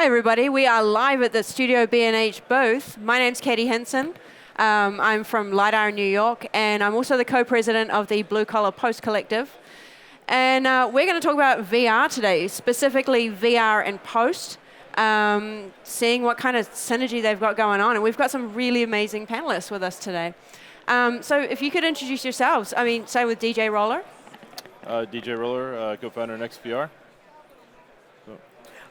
everybody. We are live at the Studio B&H booth. My name's Katie Hinsen. I'm from Light Iron, New York, and I'm also the co-president of the Blue Collar Post Collective. And we're going to talk about VR today, specifically VR and post, seeing what kind of synergy they've got going on. And we've got some really amazing panelists with us today. So if you could introduce yourselves, say with DJ Roller. DJ Roller, co-founder of NextVR.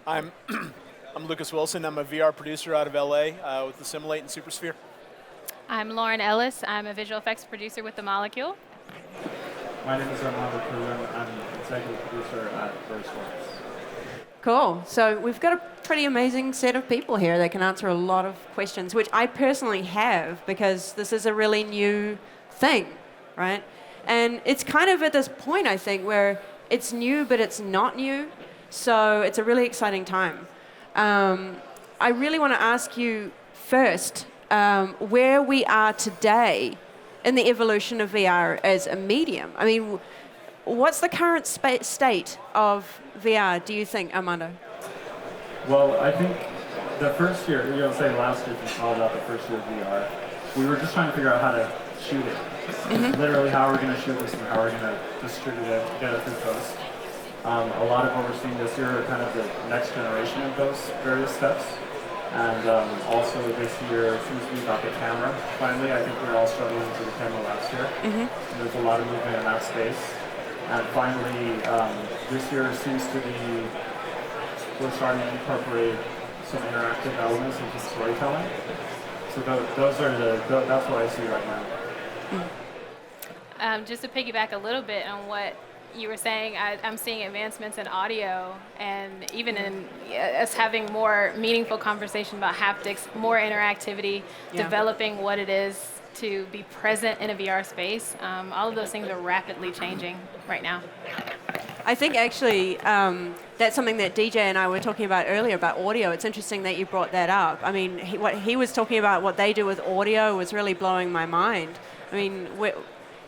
I'm Lucas Wilson. I'm a VR producer out of LA with the Simulate and Supersphere. I'm Lauren Ellis. I'm a visual effects producer with The Molecule. My name is Armando Carrillo. I'm executive producer at VerseWorks. Cool. So we've got a pretty amazing set of people here that can answer a lot of questions, which I personally have because this is a really new thing, right? And it's kind of at this point, I think, where it's new, but it's not new. So it's a really exciting time. I really want to ask you first where we are today in the evolution of VR as a medium. I mean, what's the current state of VR, do you think, Armando? Well, I think the first year, say last year, if you followed out the first year of VR, we were just trying to figure out how to shoot it. Mm-hmm. Literally, how we're going to shoot this and how we're going to distribute it, get it through post. A lot of what we're seeing this year are kind of the next generation of those various steps. And also this year, since we got the camera, finally, I think we were all struggling with the camera last year. Mm-hmm. And there's a lot of movement in that space. And finally, this year seems to be, we're starting to incorporate some interactive elements into storytelling. So that's what I see right now. Just to piggyback a little bit on what you were saying, I'm seeing advancements in audio and even in us having more meaningful conversation about haptics, more interactivity, developing what it is to be present in a VR space. All of those things are rapidly changing right now. I think actually that's something that DJ and I were talking about earlier about audio. It's interesting that you brought that up. I mean, what he was talking about, what they do with audio was really blowing my mind. I mean,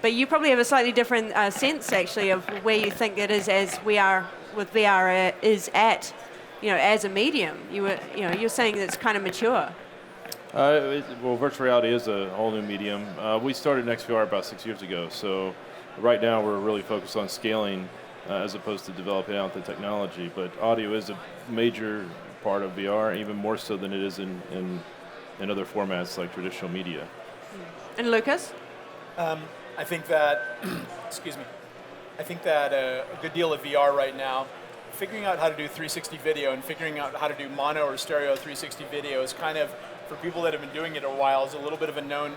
but you probably have a slightly different sense, actually, of where you think it is as we are with VR is at, as a medium. You're saying that it's kind of mature. Well, virtual reality is a whole new medium. We started NextVR about 6 years ago, so right now we're really focused on scaling as opposed to developing out the technology. But audio is a major part of VR, even more so than it is in other formats like traditional media. And Lucas? I think that, I think that a good deal of VR right now, figuring out how to do 360 video and figuring out how to do mono or stereo 360 video is kind of, for people that have been doing it a while, is a little bit of a known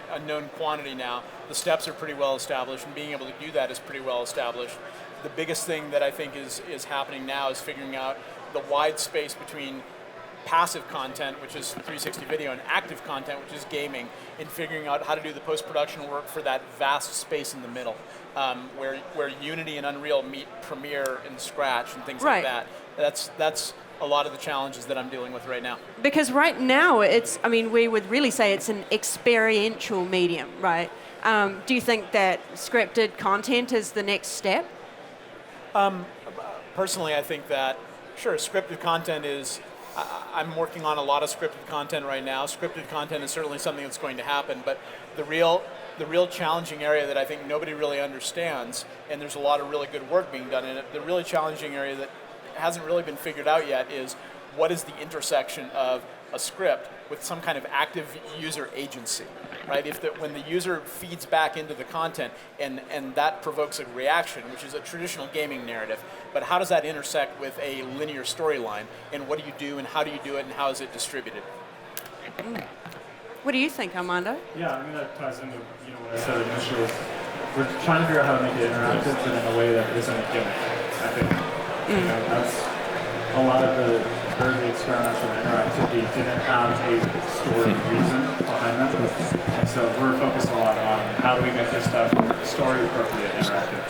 quantity now. The steps are pretty well established, and being able to do that is pretty well established. The biggest thing that I think is happening now is figuring out the wide space between passive content, which is 360 video, and active content, which is gaming, and figuring out how to do the post-production work for that vast space in the middle, where Unity and Unreal meet Premiere and Scratch and things like that. That's a lot of the challenges that I'm dealing with right now. Because right now, we would really say it's an experiential medium, right? Do you think that scripted content is the next step? Personally, I think that, sure, scripted content is, I'm working on a lot of scripted content right now. Scripted content is certainly something that's going to happen, but the real challenging area that I think nobody really understands, and there's a lot of really good work being done in it, the really challenging area that hasn't really been figured out yet is what is the intersection of a script with some kind of active user agency, right? When the user feeds back into the content and that provokes a reaction, which is a traditional gaming narrative, but how does that intersect with a linear storyline, and what do you do and how do you do it and how is it distributed? What do you think, Armando? Yeah, that ties into what I said initially. We're trying to figure out how to make it interactive, but in a way that isn't a gimmick. I think that's a lot of the early experiments with interactivity didn't have a story reason behind them. And so we're focused a lot on how do we make this stuff story appropriate interactive.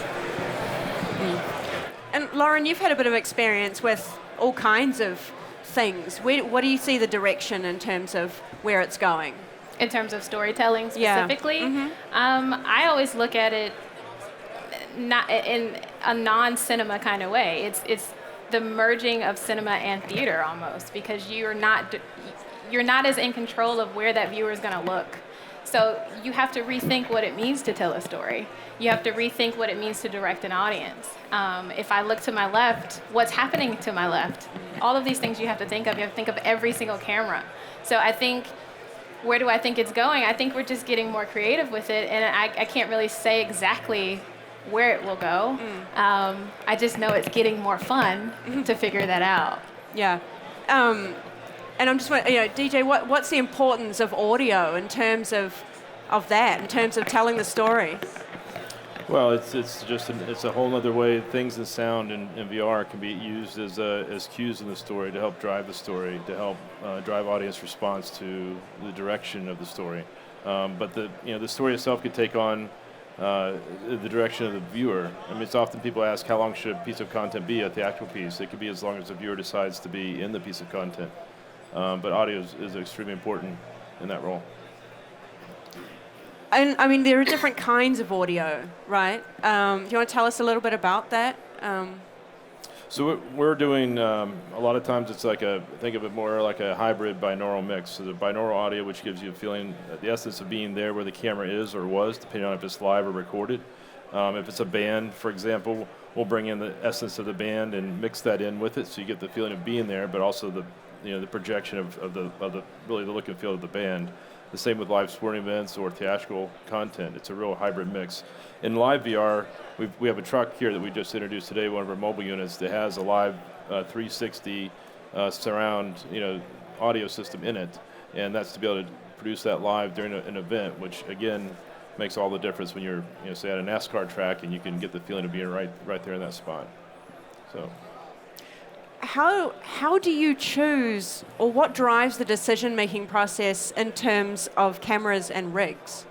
And Lauren, you've had a bit of experience with all kinds of things. What do you see the direction in terms of where it's going? In terms of storytelling specifically, I always look at it not in a non-cinema kind of way. It's the merging of cinema and theater almost, because you're not as in control of where that viewer is going to look. So you have to rethink what it means to tell a story. You have to rethink what it means to direct an audience. If I look to my left, what's happening to my left? All of these things you have to think of. You have to think of every single camera. So I think, where do I think it's going? I think we're just getting more creative with it, and I can't really say exactly where it will go. I just know it's getting more fun to figure that out. Yeah. And I'm just wondering, DJ, what's the importance of audio in terms of that, in terms of telling the story? Well, it's a whole other way. Things and sound in VR can be used as cues in the story to help drive the story, to help drive audience response to the direction of the story. But the story itself could take on the direction of the viewer. I mean, it's often people ask, how long should a piece of content be at the actual piece? It could be as long as the viewer decides to be in the piece of content. But audio is extremely important in that role. And I mean, there are different kinds of audio, right? Do you want to tell us a little bit about that? So what we're doing, a lot of times it's think of it more like a hybrid binaural mix. So the binaural audio, which gives you a feeling, the essence of being there where the camera is or was, depending on if it's live or recorded. If it's a band, for example, we'll bring in the essence of the band and mix that in with it, so you get the feeling of being there, but also the projection of the really the look and feel of the band. The same with live sporting events or theatrical content. It's a real hybrid mix. In live VR, we have a truck here that we just introduced today, one of our mobile units, that has a live 360 surround audio system in it, and that's to be able to produce that live during an event, which again makes all the difference when you're say at a NASCAR track and you can get the feeling of being right there in that spot. So. How do you choose, or what drives the decision-making process in terms of cameras and rigs?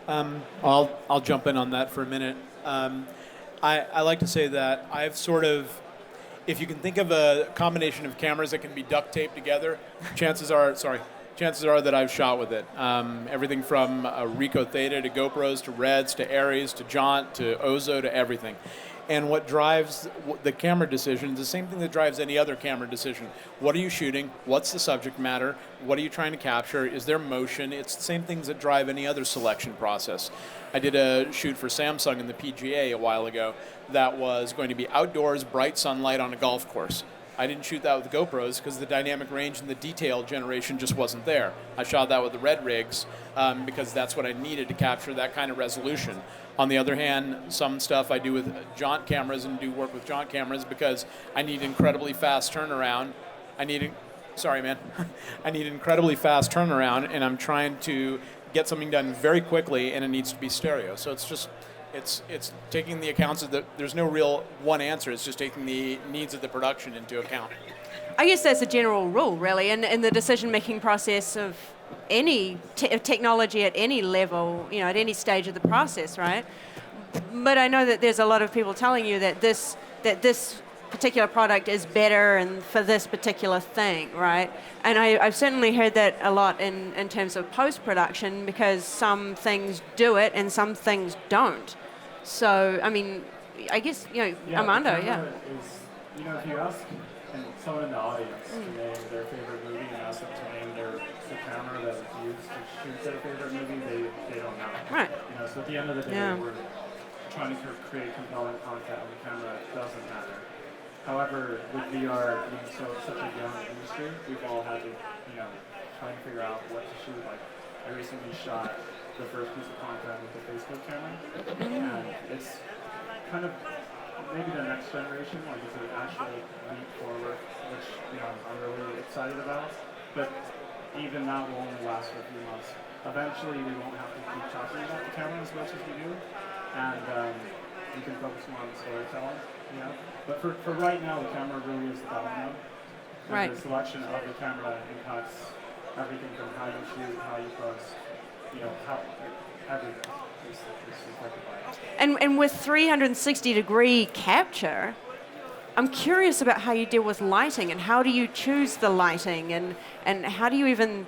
I'll jump in on that for a minute. I like to say that I've sort of, if you can think of a combination of cameras that can be duct taped together, chances are that I've shot with it. Everything from Ricoh Theta to GoPros to Reds to Aries to Jaunt to Ozo to everything. And what drives the camera decision is the same thing that drives any other camera decision. What are you shooting? What's the subject matter? What are you trying to capture? Is there motion? It's the same things that drive any other selection process. I did a shoot for Samsung in the PGA a while ago that was going to be outdoors, bright sunlight on a golf course. I didn't shoot that with GoPros because the dynamic range and the detail generation just wasn't there. I shot that with the Red rigs because that's what I needed to capture that kind of resolution. On the other hand, some stuff I do with Jaunt cameras and do work with Jaunt cameras because I need incredibly fast turnaround. I need incredibly fast turnaround, and I'm trying to get something done very quickly, and it needs to be stereo. So it's taking the accounts of there's no real one answer. It's just taking the needs of the production into account. I guess that's a general rule, really, in the decision-making process of any technology at any level, at any stage of the process, right? But I know that there's a lot of people telling you that this particular product is better and for this particular thing, right? And I've certainly heard that a lot in terms of post-production, because some things do it and some things don't. So, I mean, I guess, Armando, is, if you ask someone in the audience to name their favorite movie and ask them to name the camera that was used to shoot their favorite movie, they don't know. Right. So at the end of the day, we're trying to create compelling content on the camera. It doesn't matter. However, with VR being such a young industry, we've all had to, try and figure out what to shoot. Like, I recently shot the first piece of content with the Facebook camera, and it's kind of maybe the next generation, like it's an actual leap forward, which I'm really excited about. But even that will only last for a few months. Eventually, we won't have to keep talking about the camera as much as we do, and we can focus more on the storytelling. But for right now, the camera really is the battleground. Right. The selection of the camera impacts everything from how you shoot, how you post, how everything is affected by it. And with 360-degree capture, I'm curious about how you deal with lighting, and how do you choose the lighting, and how do you even,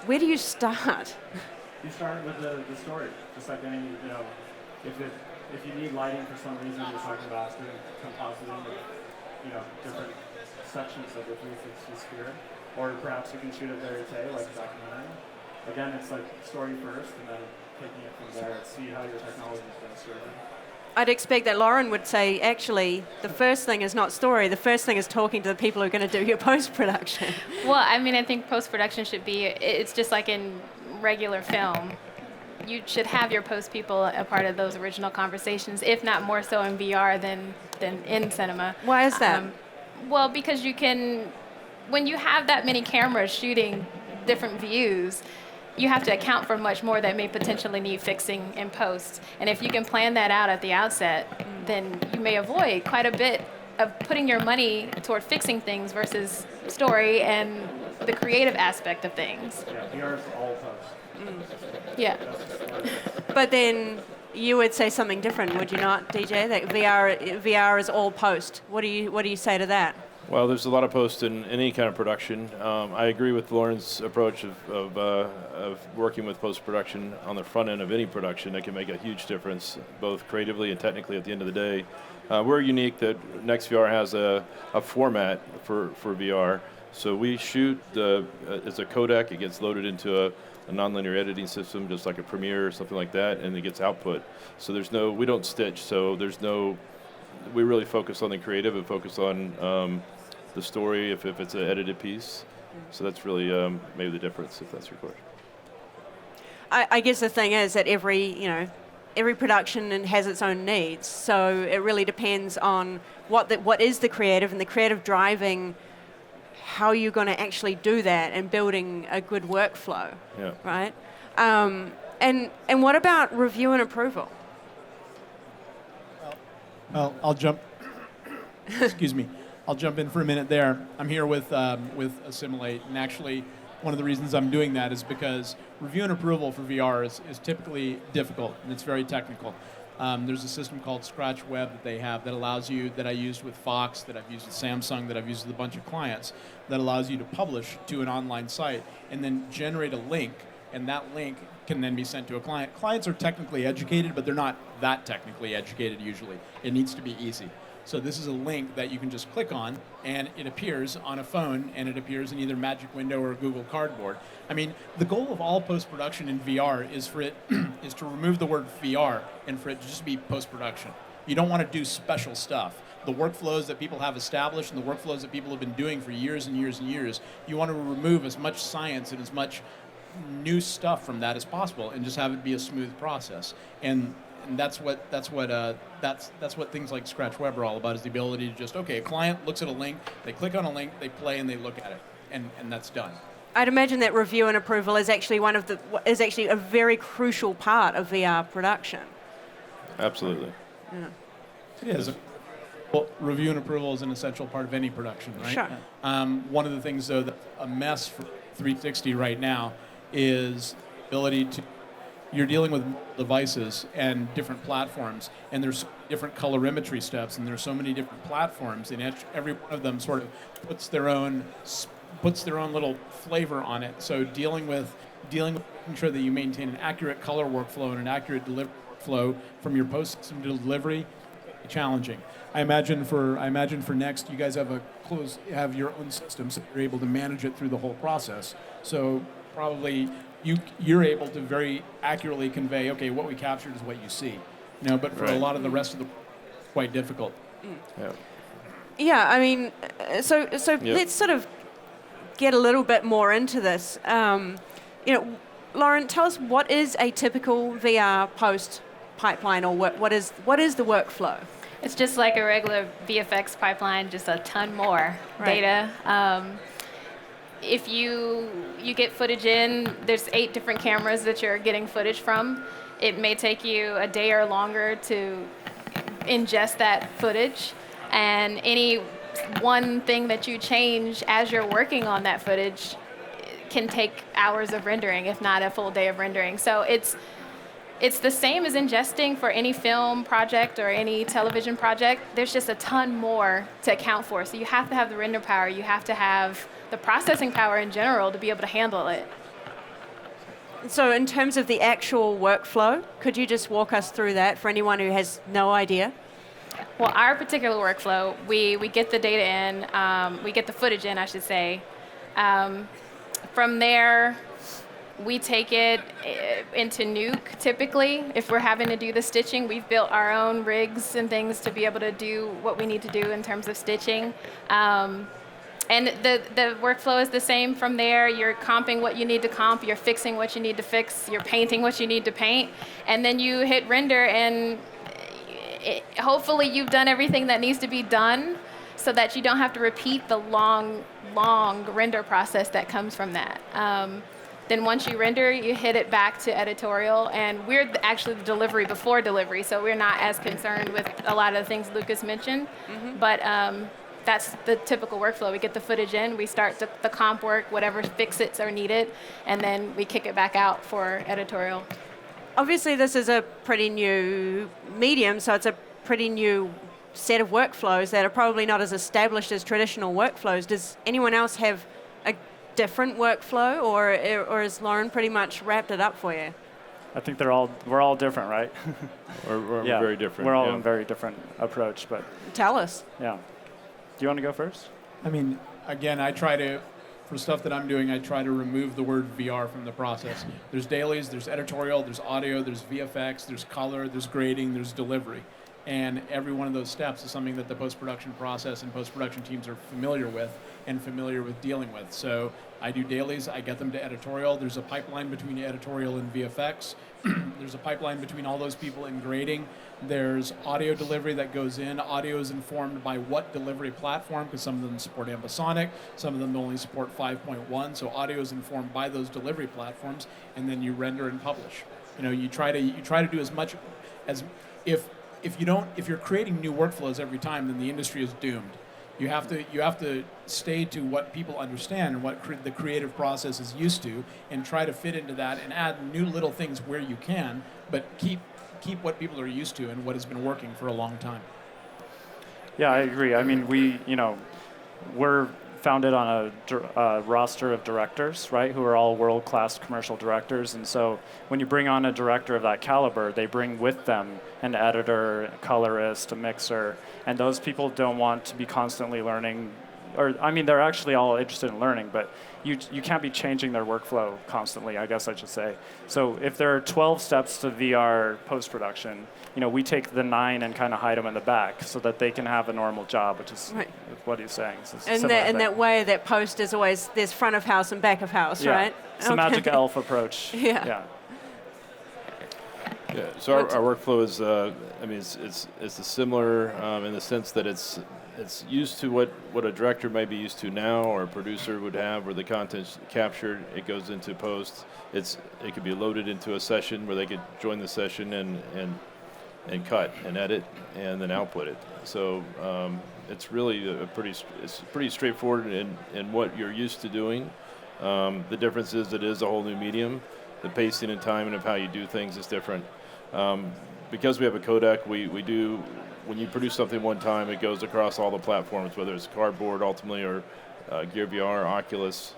where do you start? You start with the story, just like any, if you need lighting for some reason, you're talking about doing compositing of, different sections of the 360 sphere, or perhaps you can shoot it verite, like documentary. Again, it's like story first, and then taking it from there, see how your technology is best served. I'd expect that Lauren would say, actually, the first thing is not story. The first thing is talking to the people who are going to do your post-production. Well, I mean, I think post-production should be, it's just like in regular film. You should have your post people a part of those original conversations, if not more so in VR than in cinema. Why is that? Well, because you can, when you have that many cameras shooting different views, you have to account for much more that may potentially need fixing in post. And if you can plan that out at the outset, then you may avoid quite a bit of putting your money toward fixing things versus story and the creative aspect of things. Yeah, VR is all post. Yeah. But then you would say something different, would you not, DJ? That VR is all post. What do you say to that? Well, there's a lot of post in any kind of production. I agree with Lauren's approach of working with post-production on the front end of any production. That can make a huge difference, both creatively and technically at the end of the day. We're unique that NextVR has a format for VR. So we shoot, it's a codec, it gets loaded into a nonlinear editing system, just like a Premiere or something like that, and it gets output. So we don't stitch, so we really focus on the creative and focus on the story if it's an edited piece. So that's really maybe the difference, if that's your question. I guess the thing is that every production has its own needs. So it really depends on what is the creative, and the creative driving how you're going to actually do that and building a good workflow. Yeah. Right? And what about review and approval? Well, I'll jump. Excuse me. I'll jump in for a minute there. I'm here with Assimilate, and actually, one of the reasons I'm doing that is because review and approval for VR is typically difficult, and it's very technical. There's a system called Scratch Web that they have that allows you, that I used with Fox, that I've used with Samsung, that I've used with a bunch of clients, that allows you to publish to an online site and then generate a link, and that link can then be sent to a client. Clients are technically educated, but they're not that technically educated usually. It needs to be easy. So this is a link that you can just click on, and it appears on a phone, and it appears in either Magic Window or Google Cardboard. I mean, the goal of all post-production in VR is for it is to remove the word VR and for it to just be post-production. You don't want to do special stuff. The workflows that people have established and the workflows that people have been doing for years and years and years, you want to remove as much science and as much new stuff from that as possible and just have it be a smooth process. And that's what things like Scratch Web are all about, is the ability to just, okay, a client looks at a link, they click on a link, they play, and they look at it, and that's done. I'd imagine that review and approval is actually a very crucial part of VR production. Absolutely. Yeah. It is. Well, review and approval is an essential part of any production, right? Sure. One of the things, though, that's a mess for 360 right now is ability to, you're dealing with devices and different platforms, and there's different colorimetry steps, and there's so many different platforms, and every one of them sort of puts their own little flavor on it. So dealing with making sure that you maintain an accurate color workflow and an accurate delivery workflow from your post-system to delivery, challenging. I imagine for Next, you guys have your own system, so you're able to manage it through the whole process. So probably you're able to very accurately convey, okay, what we captured is what you see. But for a lot of the rest of quite difficult. Yeah. Yeah, I mean, so let's sort of get a little bit more into this. Lauren, tell us, what is a typical VR post pipeline, or what is the workflow? It's just like a regular VFX pipeline, just a ton more data. If you get footage in, there's 8 different cameras that you're getting footage from. It may take you a day or longer to ingest that footage, and any one thing that you change as you're working on that footage can take hours of rendering, if not a full day of rendering. So it's the same as ingesting for any film project or any television project. There's just a ton more to account for. So you have to have the render power. You have to have the processing power in general to be able to handle it. So in terms of the actual workflow, could you just walk us through that for anyone who has no idea? Well, our particular workflow, we get the data in, we get the footage in, I should say. From there, we take it into Nuke, typically. If we're having to do the stitching, we've built our own rigs and things to be able to do what we need to do in terms of stitching. And the workflow is the same from there. You're comping what you need to comp, you're fixing what you need to fix, you're painting what you need to paint, and then you hit render, and hopefully you've done everything that needs to be done so that you don't have to repeat the long render process that comes from that. Then once you render, you hit it back to editorial, and we're actually the delivery before delivery, so we're not as concerned with a lot of the things Lucas mentioned. But that's the typical workflow. We get the footage in, we start the comp work, whatever fix-its are needed, and then we kick it back out for editorial. Obviously, this is a pretty new medium, so it's a pretty new set of workflows that are probably not as established as traditional workflows. Does anyone else have a different workflow, or is Lauren pretty much wrapped it up for you? I think we're all different, right? We're Yeah, very different. We're all in a very different approach, but Tell us. yeah. Do you want to go first? I mean, again, for stuff that I'm doing, I try to remove the word VR from the process. There's dailies, there's editorial, there's audio, there's VFX, there's color, there's grading, there's delivery. And every one of those steps is something that the post-production process and post-production teams are familiar with and familiar with dealing with. So I do dailies, I get them to editorial. There's a pipeline between editorial and VFX. There's a pipeline between all those people in grading. There's audio delivery that goes in. Audio is informed by what delivery platform, because some of them support ambisonic, some of them only support 5.1. So audio is informed by those delivery platforms, and then you render and publish. You try to do as much as if you're creating new workflows every time, then the industry is doomed. You have to stay to what people understand and what the creative process is used to, and try to fit into that and add new little things where you can, but keep what people are used to and what has been working for a long time. Yeah, I agree. I mean, we're founded on a roster of directors, right, who are all world-class commercial directors. And so when you bring on a director of that caliber, they bring with them an editor, a colorist, a mixer, and those people don't want to be constantly learning. They're actually all interested in learning, but you can't be changing their workflow constantly, I guess I should say. So if there are 12 steps to VR post-production, we take the 9 and kind of hide them in the back so that they can have a normal job, which is right. what he's saying. So And that way, that post is always, there's front of house and back of house, yeah. right? It's a magic elf approach. Yeah. Yeah, so our workflow is, it's similar in the sense that it's used to what a director might be used to now, or a producer would have, where the content's captured, it goes into post. It could be loaded into a session where they could join the session and cut and edit and then output it. So it's really pretty straightforward in what you're used to doing. The difference is it is a whole new medium. The pacing and timing of how you do things is different. Because we have a codec, we do, when you produce something one time, it goes across all the platforms, whether it's cardboard ultimately or Gear VR, Oculus.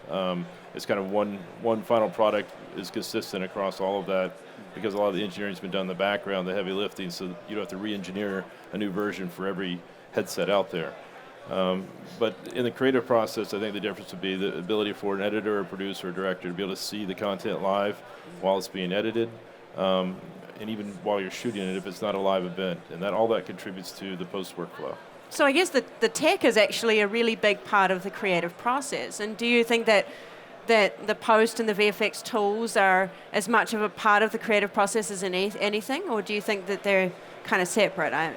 It's kind of one final product is consistent across all of that, because a lot of the engineering's been done in the background, the heavy lifting, so you don't have to re-engineer a new version for every headset out there. But in the creative process, I think the difference would be the ability for an editor, or producer, or director to be able to see the content live while it's being edited, and even while you're shooting it if it's not a live event. And all that contributes to the post workflow. So I guess the tech is actually a really big part of the creative process. And do you think that the post and the VFX tools are as much of a part of the creative process as anything, or do you think that they're kind of separate? I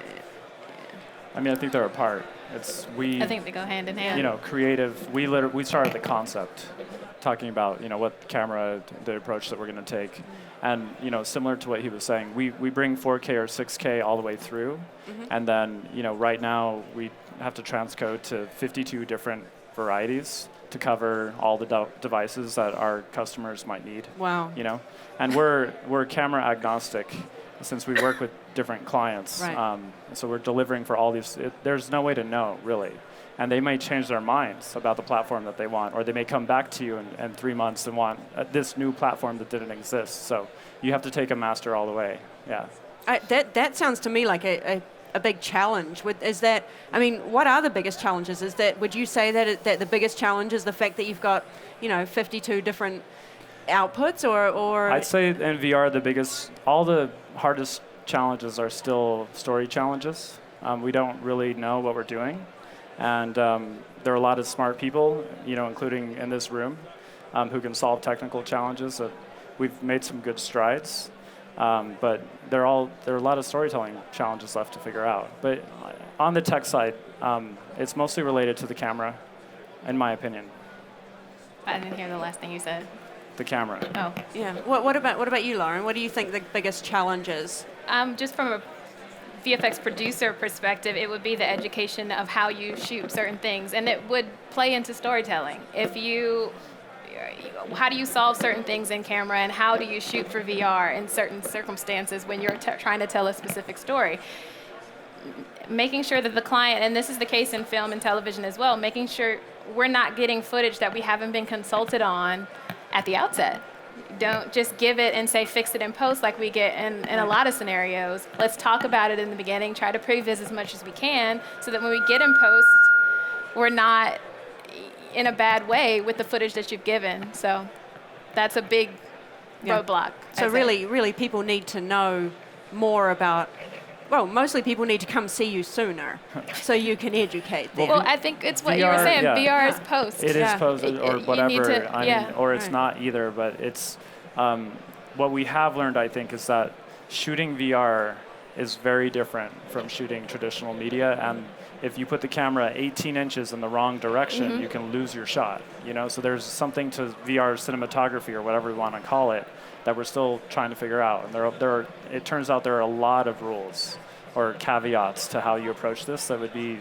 think they're a part. I think they go hand in hand. Creative. We started the concept, talking about what camera, the approach that we're going to take, and similar to what he was saying, we bring 4K or 6K all the way through, and then right now we have to transcode to 52 different varieties to cover all the devices that our customers might need. Wow. And we're camera agnostic, since we work with different clients. Right. So we're delivering for all these. There's no way to know, really. and they may change their minds about the platform that they want, or they may come back to you in 3 months and want this new platform that didn't exist. So you have to take a master all the way. Yeah. That sounds to me like a big challenge. What are the biggest challenges? Would you say that the biggest challenge is the fact that you've got 52 different outputs, or? I'd say in VR all the hardest challenges are still story challenges. We don't really know what we're doing, and there are a lot of smart people, including in this room, who can solve technical challenges. We've made some good strides, but there are a lot of storytelling challenges left to figure out. But on the tech side, it's mostly related to the camera, in my opinion. I didn't hear the last thing you said. The camera. Oh. Yeah. What about you, Lauren? What do you think the biggest challenge is? Just from a VFX producer perspective, it would be the education of how you shoot certain things, and it would play into storytelling. How do you solve certain things in camera, and how do you shoot for VR in certain circumstances when you're trying to tell a specific story? Making sure that the client, and this is the case in film and television as well, making sure we're not getting footage that we haven't been consulted on at the outset. Don't just give it and say fix it in post like we get in a lot of scenarios. Let's talk about it in the beginning, try to previs as much as we can, so that when we get in post, we're not in a bad way with the footage that you've given. So that's a big roadblock. So really people need to know more about, mostly people need to come see you sooner so you can educate them. Well, I think it's what you were saying. VR is post. It is post or whatever. Or it's Right. not either, but it's what we have learned, I think, is that shooting VR is very different from shooting traditional media. And if you put the camera 18 inches in the wrong direction, you can lose your shot. So there's something to VR cinematography, or whatever we want to call it, that we're still trying to figure out. And it turns out there are a lot of rules or caveats to how you approach this that would be,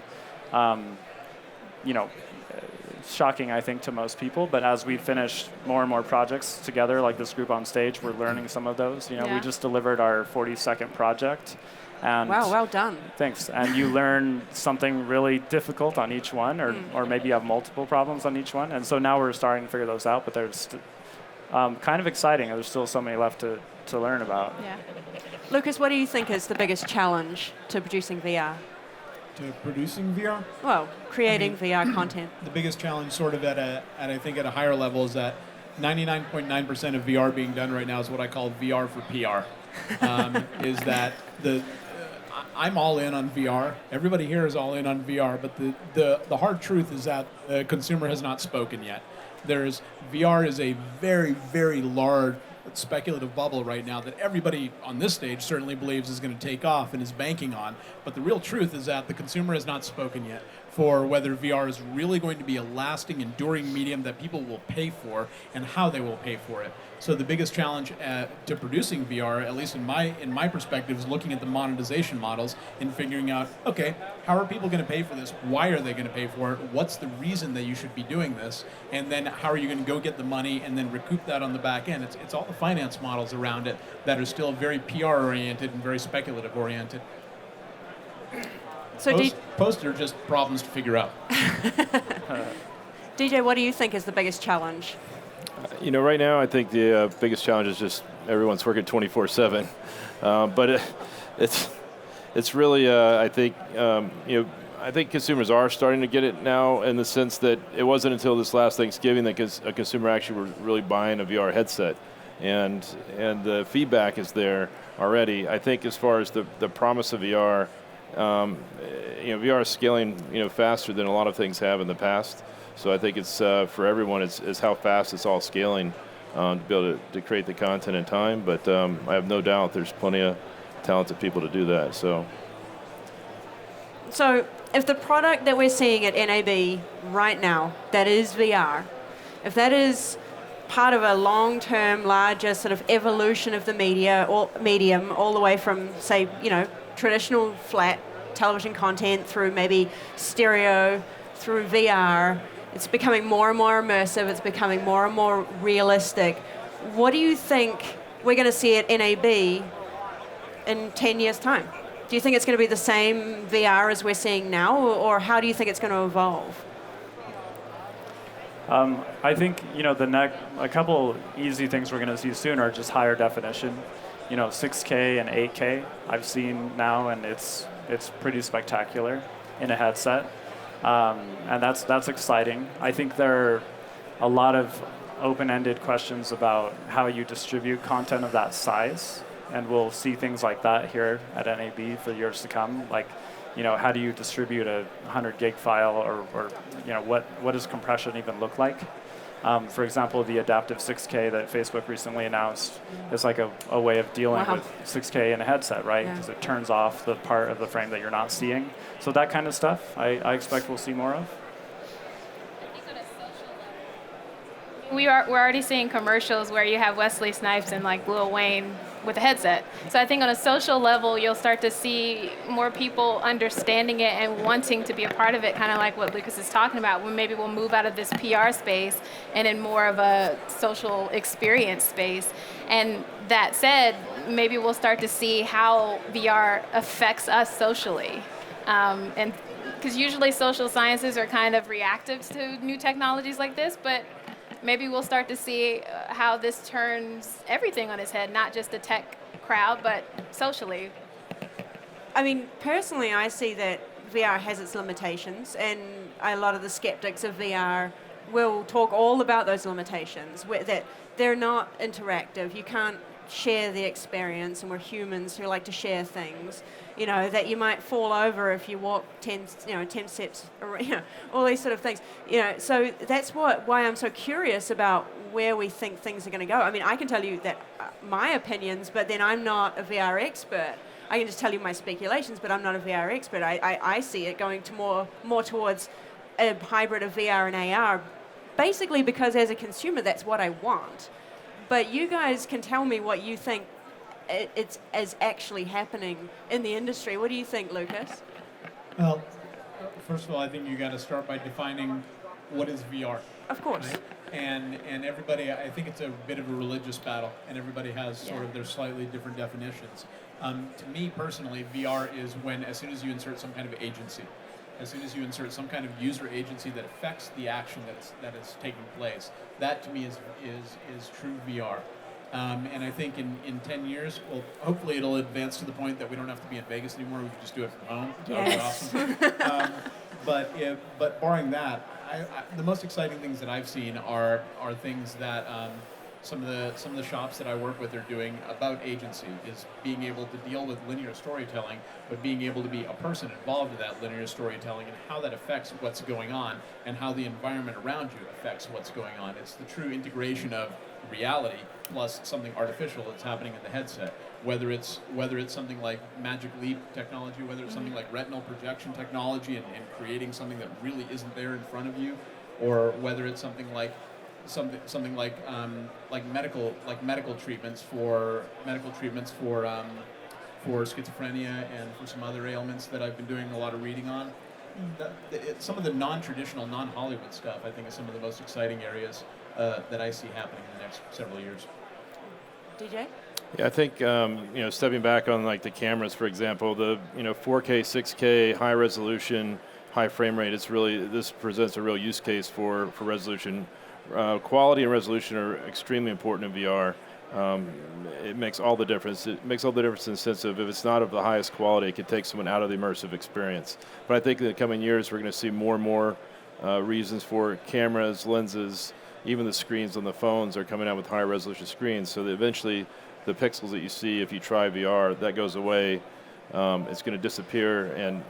shocking, I think, to most people. But as we finish more and more projects together, like this group on stage, we're learning some of those. We just delivered our 40-second project. And wow, well done. Thanks. And you learn something really difficult on each one, or maybe you have multiple problems on each one. And so now we're starting to figure those out, but there's kind of exciting. There's still so many left to learn about. Yeah. Lucas, what do you think is the biggest challenge to producing VR? To producing VR? Well, creating VR content. The biggest challenge, sort of at a higher level, is that 99.9% of VR being done right now is what I call VR for PR. Is that I'm all in on VR. Everybody here is all in on VR, but the hard truth is that the consumer has not spoken yet. VR is a very, very large speculative bubble right now that everybody on this stage certainly believes is going to take off and is banking on. But the real truth is that the consumer has not spoken yet for whether VR is really going to be a lasting, enduring medium that people will pay for and how they will pay for it. So the biggest challenge to producing VR, at least in my perspective, is looking at the monetization models and figuring out, okay, how are people going to pay for this? Why are they going to pay for it? What's the reason that you should be doing this? And then how are you going to go get the money and then recoup that on the back end? It's all the finance models around it that are still very PR-oriented and very speculative-oriented. So Post are just problems to figure out. DJ, what do you think is the biggest challenge? Right now I think the biggest challenge is just everyone's working 24/7, but it's really I think I think consumers are starting to get it now, in the sense that it wasn't until this last Thanksgiving that a consumer actually were really buying a VR headset, and the feedback is there already. I think as far as the promise of VR. VR is scaling, faster than a lot of things have in the past. So I think it's for everyone, it's how fast it's all scaling to be able to create the content in time. But I have no doubt there's plenty of talented people to do that. So if the product that we're seeing at NAB right now, that is VR, if that is part of a long-term, larger sort of evolution of the medium, all the way from, say, traditional flat television content through maybe stereo, through VR. It's becoming more and more immersive. It's becoming more and more realistic. What do you think we're going to see at NAB in 10 years' time? Do you think it's going to be the same VR as we're seeing now, or how do you think it's going to evolve? I think a couple easy things we're going to see soon are just higher definition. 6K and 8K I've seen now, and it's pretty spectacular in a headset, and that's exciting. I think there are a lot of open-ended questions about how you distribute content of that size, and we'll see things like that here at NAB for years to come. Like, how do you distribute a 100 gig file, or what does compression even look like? For example, the adaptive 6K that Facebook recently announced is like a way of dealing with 6K in a headset, right? Because it turns off the part of the frame that you're not seeing. So that kind of stuff I expect we'll see more of. We're already seeing commercials where you have Wesley Snipes and like Lil Wayne with a headset. So I think on a social level, you'll start to see more people understanding it and wanting to be a part of it, kind of like what Lucas is talking about, when maybe we'll move out of this PR space and in more of a social experience space. And that said, maybe we'll start to see how VR affects us socially. And because usually social sciences are kind of reactive to new technologies like this, but maybe we'll start to see how this turns everything on its head, not just the tech crowd, but socially. I mean, personally, I see that VR has its limitations, and a lot of the skeptics of VR will talk all about those limitations, that they're not interactive. You can't share the experience, and we're humans who like to share things. That you might fall over if you walk 10 steps, all these sort of things. So that's why I'm so curious about where we think things are going to go. I mean, I can tell you that my opinions, but then I'm not a VR expert. I can just tell you my speculations, but I'm not a VR expert. I see it going to more towards a hybrid of VR and AR, basically because as a consumer, that's what I want. But you guys can tell me what you think it's as actually happening in the industry. What do you think, Lucas? Well, first of all, I think you got to start by defining what is VR. Of course. Right? And everybody, I think it's a bit of a religious battle, and everybody has sort of their slightly different definitions. To me personally, VR is when, as soon as you insert some kind of agency, as soon as you insert some kind of user agency that affects the action that is taking place, that to me is true VR. And I think in 10 years, well, hopefully it'll advance to the point that we don't have to be in Vegas anymore. We can just do it from home. That would be awesome. But barring that, the most exciting things that I've seen are things that some of the shops that I work with are doing about agency, is being able to deal with linear storytelling, but being able to be a person involved in that linear storytelling and how that affects what's going on and how the environment around you affects what's going on. It's the true integration of reality plus something artificial that's happening in the headset. Whether it's something like Magic Leap technology, whether it's something like retinal projection technology and creating something that really isn't there in front of you, or whether it's something like medical treatments for schizophrenia and for some other ailments that I've been doing a lot of reading on. Some of the non-traditional, non-Hollywood stuff, I think, is some of the most exciting areas that I see happening in the next several years. DJ? Yeah, I think stepping back on like the cameras, for example, the 4K, 6K, high resolution, high frame rate. This presents a real use case for resolution. Quality and resolution are extremely important in VR. It makes all the difference. It makes all the difference in the sense of if it's not of the highest quality, it could take someone out of the immersive experience. But I think in the coming years, we're going to see more and more reasons for cameras, lenses, even the screens on the phones are coming out with high resolution screens, so that eventually the pixels that you see if you try VR, that goes away. It's going to disappear, and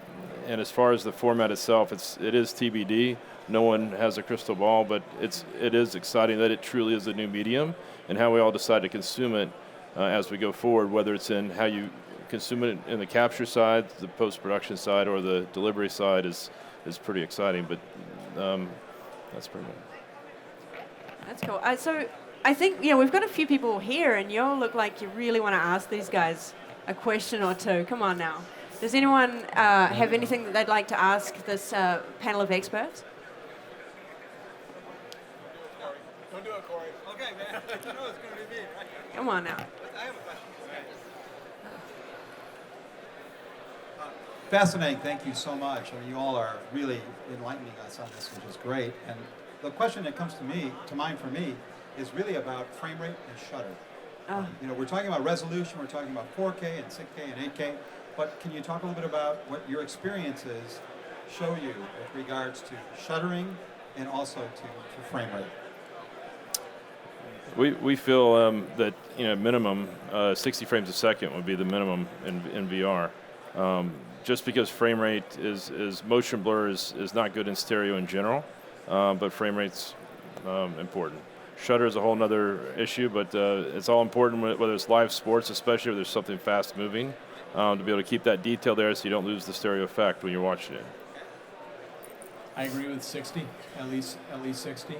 as far as the format itself, it is TBD. No one has a crystal ball, but it is exciting that it truly is a new medium, and how we all decide to consume it as we go forward, whether it's in how you consume it in the capture side, the post-production side, or the delivery side is pretty exciting, but that's pretty much. That's cool. So I think we've got a few people here, and you all look like you really want to ask these guys a question or two. Come on now. Does anyone have anything that they'd like to ask this panel of experts? Don't do it, Corey. Okay, man. You know it's going to be me, right? Come on now. I have a question. Fascinating. Thank you so much. I mean, you all are really enlightening us on this, which is great. And the question that comes to mind for me, is really about frame rate and shutter. You know, we're talking about resolution, we're talking about 4K and 6K and 8K, but can you talk a little bit about what your experiences show you with regards to shuttering and also to frame rate? We feel that minimum 60 frames a second would be the minimum in VR. Just because frame rate is motion blur is not good in stereo in general, but frame rate's important. Shutter is a whole other issue, but it's all important whether it's live sports, especially if there's something fast moving, to be able to keep that detail there so you don't lose the stereo effect when you're watching it. I agree with 60, at least 60.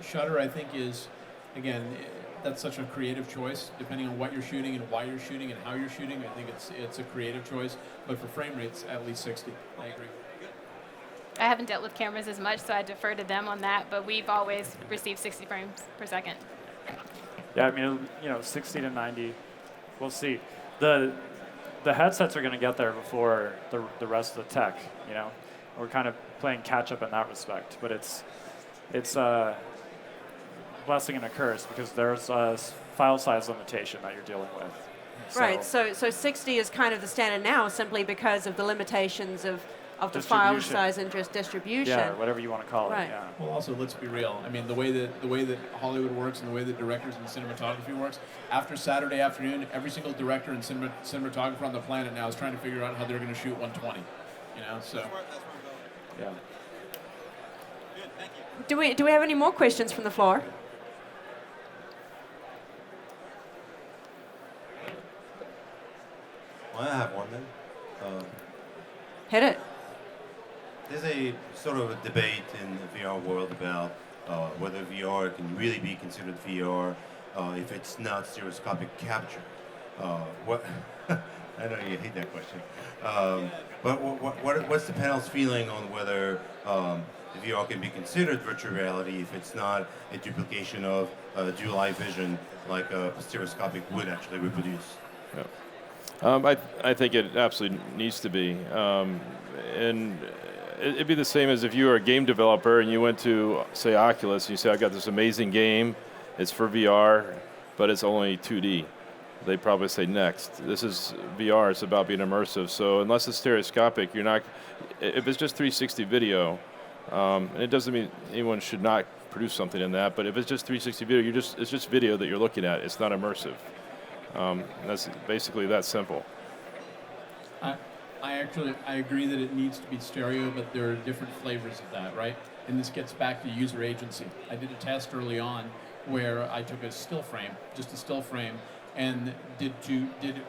Shutter, I think, is, again, that's such a creative choice, depending on what you're shooting and why you're shooting and how you're shooting. I think it's a creative choice, but for frame rates, at least 60. I agree. I haven't dealt with cameras as much, so I defer to them on that, but we've always received 60 frames per second. Yeah, I mean, 60 to 90, we'll see. The headsets are going to get there before the rest of the tech, We're kind of playing catch up in that respect, but it's a blessing and a curse because there's a file size limitation that you're dealing with. Right, so 60 is kind of the standard now simply because of the limitations of the file size and just distribution. Yeah, whatever you want to call right. it. Yeah. Well, also, let's be real. I mean, the way that Hollywood works and the way that directors and cinematography works, after Saturday afternoon, every single director and cinematographer on the planet now is trying to figure out how they're going to shoot 120. So. Yeah. Do we have any more questions from the floor? Well, I have one then. Hit it. There's a sort of a debate in the VR world about whether VR can really be considered VR if it's not stereoscopic capture. What? I know you hate that question. But what's the panel's feeling on whether VR can be considered virtual reality if it's not a duplication of dual eye vision like a stereoscopic would actually reproduce? Yeah. I think it absolutely needs to be. And it'd be the same as if you were a game developer and you went to, say, Oculus, and you say, I got this amazing game, it's for VR, but it's only 2D. They probably say next. This is VR, it's about being immersive. So unless it's stereoscopic, you're not, if it's just 360 video, and it doesn't mean anyone should not produce something in that, but if it's just 360 video, it's just video that you're looking at. It's not immersive. That's basically that simple. I agree that it needs to be stereo, but there are different flavors of that, right? And this gets back to user agency. I did a test early on where I took a still frame, just a still frame, and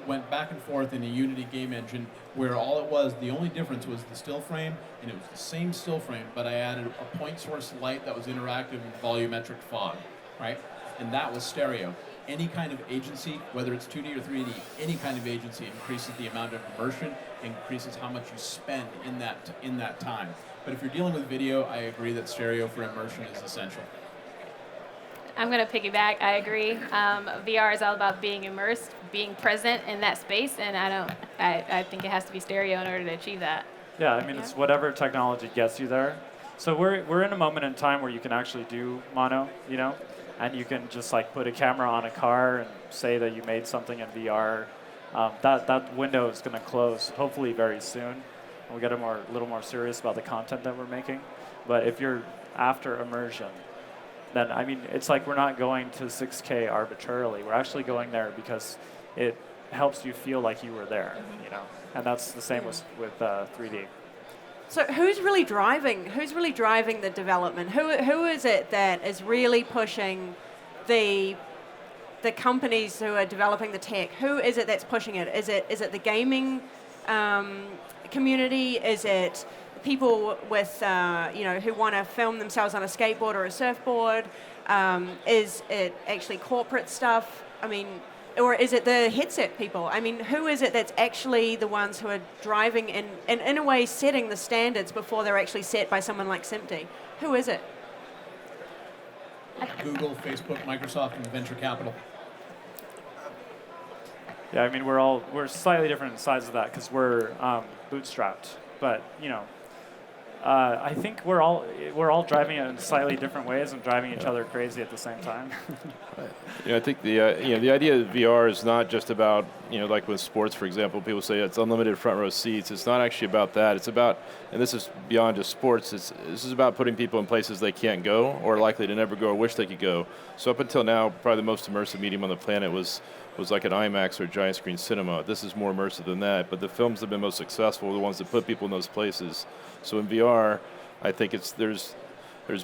went back and forth in a Unity game engine where all it was, the only difference was the still frame, and it was the same still frame, but I added a point source light that was interactive and volumetric fog, right? And that was stereo. Any kind of agency, whether it's 2D or 3D, any kind of agency increases the amount of immersion, increases how much you spend in that time. But if you're dealing with video, I agree that stereo for immersion is essential. I'm going to piggyback. I agree. VR is all about being immersed, being present in that space, and I think it has to be stereo in order to achieve that. Yeah, I mean, it's whatever technology gets you there. So we're in a moment in time where you can actually do mono, and you can just like put a camera on a car and say that you made something in VR. That window is going to close hopefully very soon. We'll get a little more serious about the content that we're making. But if you're after immersion, then I mean, it's like we're not going to 6K arbitrarily. We're actually going there because it helps you feel like you were there, And that's the same with 3D. So who's really driving the development? Who is it that is really pushing the companies who are developing the tech? Who is it that's pushing it? Is it the gaming community? Is it people with who want to film themselves on a skateboard or a surfboard? Is it actually corporate stuff? I mean, or is it the headset people? I mean, who is it that's actually the ones who are driving and in a way setting the standards before they're actually set by someone like SMPTE? Who is it? Google, Facebook, Microsoft, and venture capital. Yeah, I mean, we're slightly different sides of that because we're the bootstrapped. But I think we're all driving it in slightly different ways and driving each other crazy at the same time. I think the idea of VR is not just about like with sports, for example, people say it's unlimited front row seats. It's not actually about that. It's about, and this is beyond just sports. This is about putting people in places they can't go or likely to never go or wish they could go. So up until now, probably the most immersive medium on the planet was like an IMAX or a giant screen cinema. This is more immersive than that, but the films that have been most successful are the ones that put people in those places. So in VR, I think there's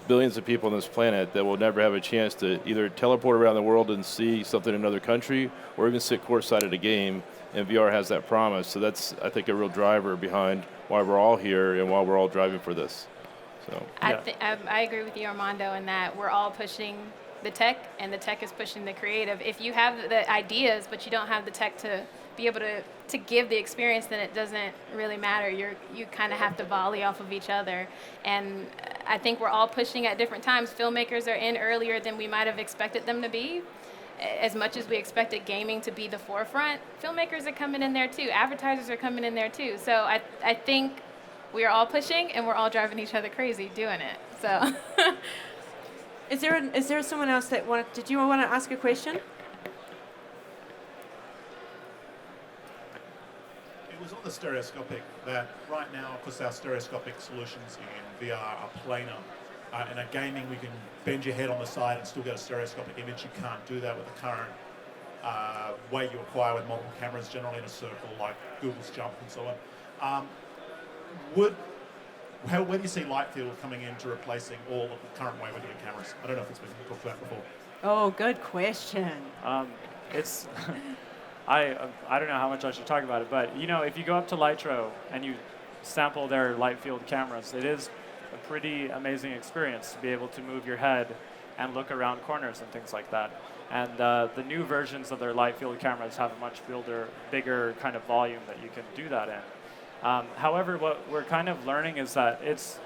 billions of people on this planet that will never have a chance to either teleport around the world and see something in another country or even sit courtside at a game, and VR has that promise. So that's, I think, a real driver behind why we're all here and why we're all driving for this. So I agree with you, Armando, in that we're all pushing the tech, and the tech is pushing the creative. If you have the ideas, but you don't have the tech to be able to give the experience, then it doesn't really matter. You kind of have to volley off of each other. And I think we're all pushing at different times. Filmmakers are in earlier than we might have expected them to be. As much as we expected gaming to be the forefront, filmmakers are coming in there too. Advertisers are coming in there too. So I think we are all pushing, and we're all driving each other crazy doing it. So. Is there someone else that did you want to ask a question? It was on the stereoscopic that right now, of course, our stereoscopic solutions in VR are planar. In a gaming, we can bend your head on the side and still get a stereoscopic image. You can't do that with the current way you acquire with multiple cameras, generally in a circle, like Google's Jump and so on. Where do you see light field coming into replacing all of the current way we're doing cameras? I don't know if it's been talked about before. Oh, good question. It's I don't know how much I should talk about it, but if you go up to Lightro and you sample their light field cameras, it is a pretty amazing experience to be able to move your head and look around corners and things like that. And the new versions of their light field cameras have a much bigger kind of volume that you can do that in. However, what we're kind of learning is that it's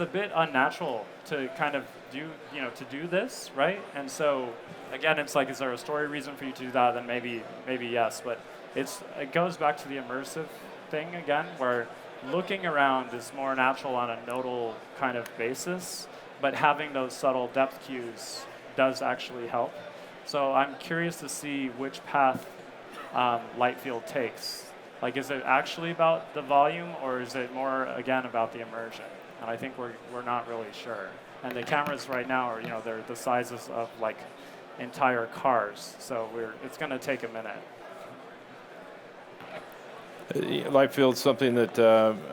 a bit unnatural to kind of do this, right? And so, again, it's like, is there a story reason for you to do that? Then maybe yes, but it goes back to the immersive thing again, where looking around is more natural on a nodal kind of basis, but having those subtle depth cues does actually help. So I'm curious to see which path light field takes. Like, is it actually about the volume, or is it more, again, about the immersion? And I think we're not really sure. And the cameras right now are, they're the sizes of, like, entire cars. So it's going to take a minute. Light field's something that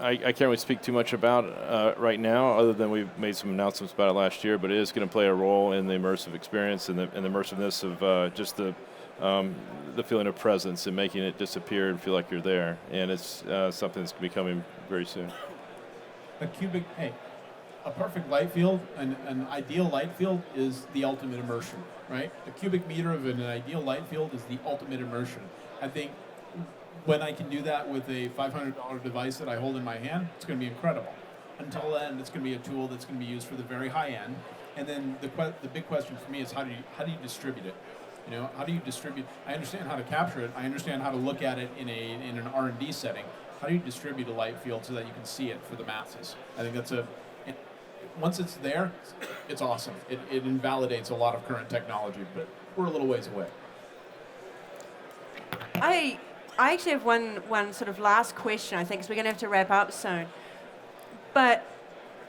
I can't really speak too much about right now, other than we've made some announcements about it last year, but it is going to play a role in the immersive experience and the immersiveness of just the feeling of presence and making it disappear and feel like you're there. And it's something that's becoming very soon. A perfect light field, an ideal light field is the ultimate immersion, right? A cubic meter of an ideal light field is the ultimate immersion. I think when I can do that with a $500 device that I hold in my hand, it's going to be incredible. Until then, it's going to be a tool that's going to be used for the very high end. And then the big question for me is how do you distribute it? How do you distribute? I understand how to capture it. I understand how to look at it in an R&D setting. How do you distribute a light field so that you can see it for the masses? I think once it's there, it's awesome. It invalidates a lot of current technology, but we're a little ways away. I actually have one sort of last question, I think, because we're going to have to wrap up soon. But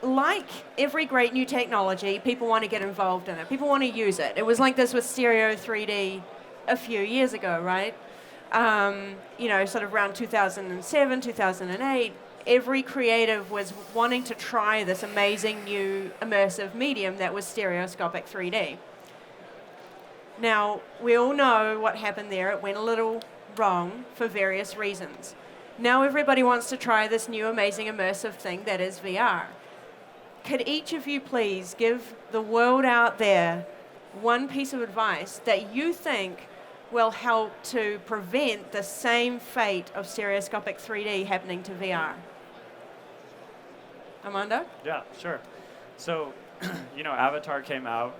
like every great new technology, people want to get involved in it. People want to use it. It was like this with stereo 3D a few years ago, right? Sort of around 2007, 2008, every creative was wanting to try this amazing new immersive medium that was stereoscopic 3D. Now, we all know what happened there. It went a little wrong for various reasons. Now everybody wants to try this new amazing immersive thing that is VR. Could each of you please give the world out there one piece of advice that you think will help to prevent the same fate of stereoscopic 3D happening to VR? Armando? Yeah, sure. So, Avatar came out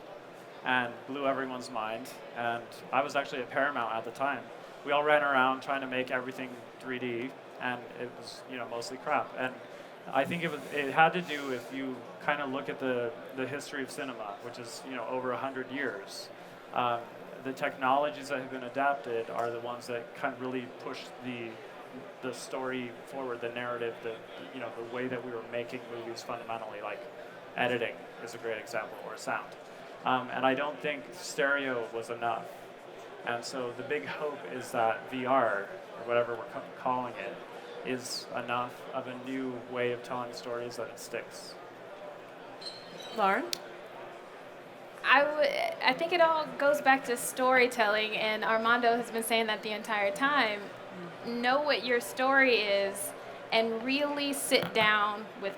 and blew everyone's mind, and I was actually at Paramount at the time. We all ran around trying to make everything 3D, and it was mostly crap. And I think it had to do, if you kind of look at the history of cinema, which is over 100 years. The technologies that have been adapted are the ones that kind of really push the story forward, the narrative, the way that we were making movies fundamentally, like editing is a great example, or sound. And I don't think stereo was enough. And so the big hope is that VR, or whatever we're calling it, is enough of a new way of telling stories that it sticks. Lauren? I think it all goes back to storytelling, and Armando has been saying that the entire time. Know what your story is, and really sit down with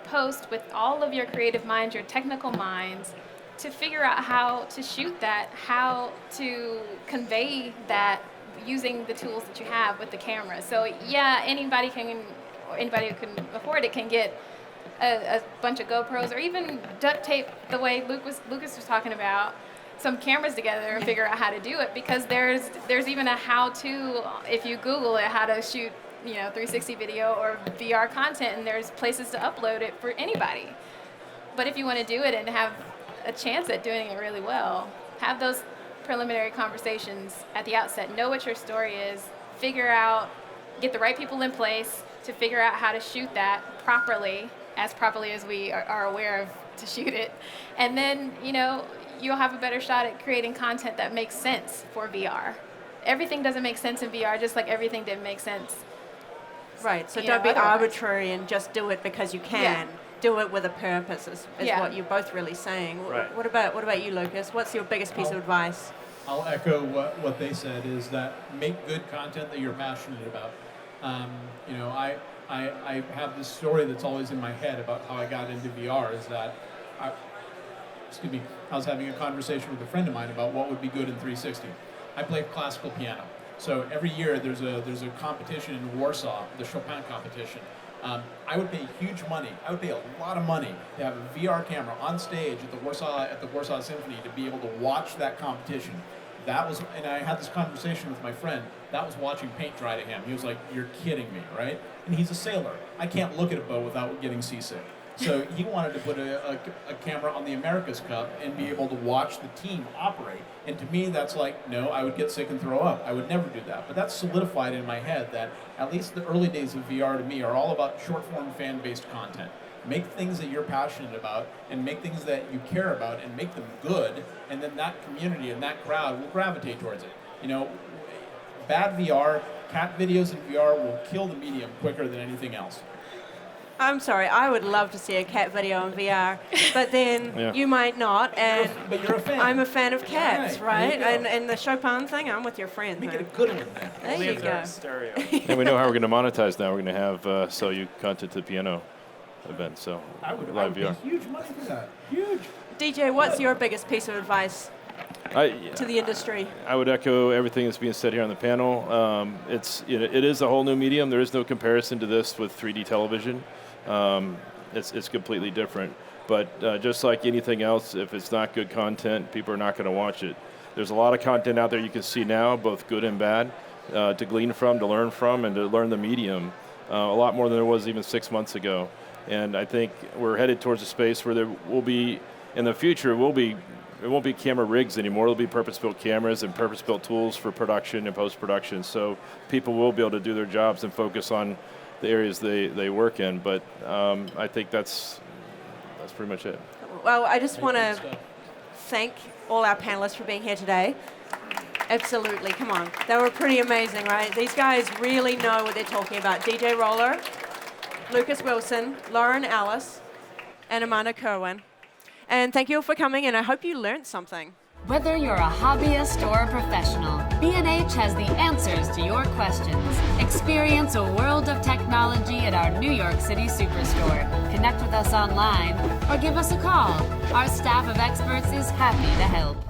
with all of your creative minds, your technical minds, to figure out how to shoot that, how to convey that using the tools that you have with the camera. So yeah, anybody who can afford it can get a bunch of GoPros, or even duct tape, the way Lucas was talking about, some cameras together and figure out how to do it, because there's even a how-to, if you Google it, how to shoot 360 video or VR content, and there's places to upload it for anybody. But if you want to do it and have a chance at doing it really well, have those preliminary conversations at the outset, know what your story is, get the right people in place to figure out how to shoot that properly as we are aware of to shoot it. And then, you'll have a better shot at creating content that makes sense for VR. Everything doesn't make sense in VR, just like everything didn't make sense. Right, so don't be arbitrary and just do it because you can. Yeah. Do it with a purpose is what you're both really saying. Right. What about you, Lucas? What's your biggest piece of advice? I'll echo what they said, is that make good content that you're passionate about. I have this story that's always in my head about how I got into VR, is that I was having a conversation with a friend of mine about what would be good in 360. I play classical piano. So every year there's a competition in Warsaw, the Chopin competition. I would pay huge money. I would pay a lot of money to have a VR camera on stage at the Warsaw Symphony to be able to watch that competition. And I had this conversation with my friend. That was watching paint dry to him. He was like, "You're kidding me, right?" And he's a sailor. I can't look at a boat without getting seasick. So he wanted to put a camera on the America's Cup and be able to watch the team operate. And to me, that's like, no, I would get sick and throw up. I would never do that. But that's solidified in my head that at least the early days of VR to me are all about short-form fan-based content. Make things that you're passionate about, and make things that you care about, and make them good, and then that community and that crowd will gravitate towards it. Bad VR, cat videos in VR will kill the medium quicker than anything else. I'm sorry, I would love to see a cat video in VR, but then you might not, and but you're a fan. I'm a fan of cats, right? And the Chopin thing, I'm with your friend. Make it a good one then. There you go. Stereo. And we know how we're going to monetize now. We're going to have sell you content to the piano event, so I would live pay VR. huge money for that. Huge. DJ, what's your biggest piece of advice to the industry? I would echo everything that's being said here on the panel. It is a whole new medium. There is no comparison to this with 3D television. It's completely different. But just like anything else, if it's not good content, people are not going to watch it. There's a lot of content out there you can see now, both good and bad, to glean from, to learn from, and to learn the medium. A lot more than there was even 6 months ago. And I think we're headed towards a space where there will be, in the future, it won't be camera rigs anymore. It'll be purpose-built cameras and purpose-built tools for production and post-production. So people will be able to do their jobs and focus on the areas they work in. But I think that's pretty much it. Well, I just want to thank all our panelists for being here today. Absolutely, come on. They were pretty amazing, right? These guys really know what they're talking about. DJ Roller, Lucas Wilson, Lauren Ellis, and Amanda Kerwin. And thank you all for coming, and I hope you learned something. Whether you're a hobbyist or a professional, B&H has the answers to your questions. Experience a world of technology at our New York City Superstore. Connect with us online or give us a call. Our staff of experts is happy to help.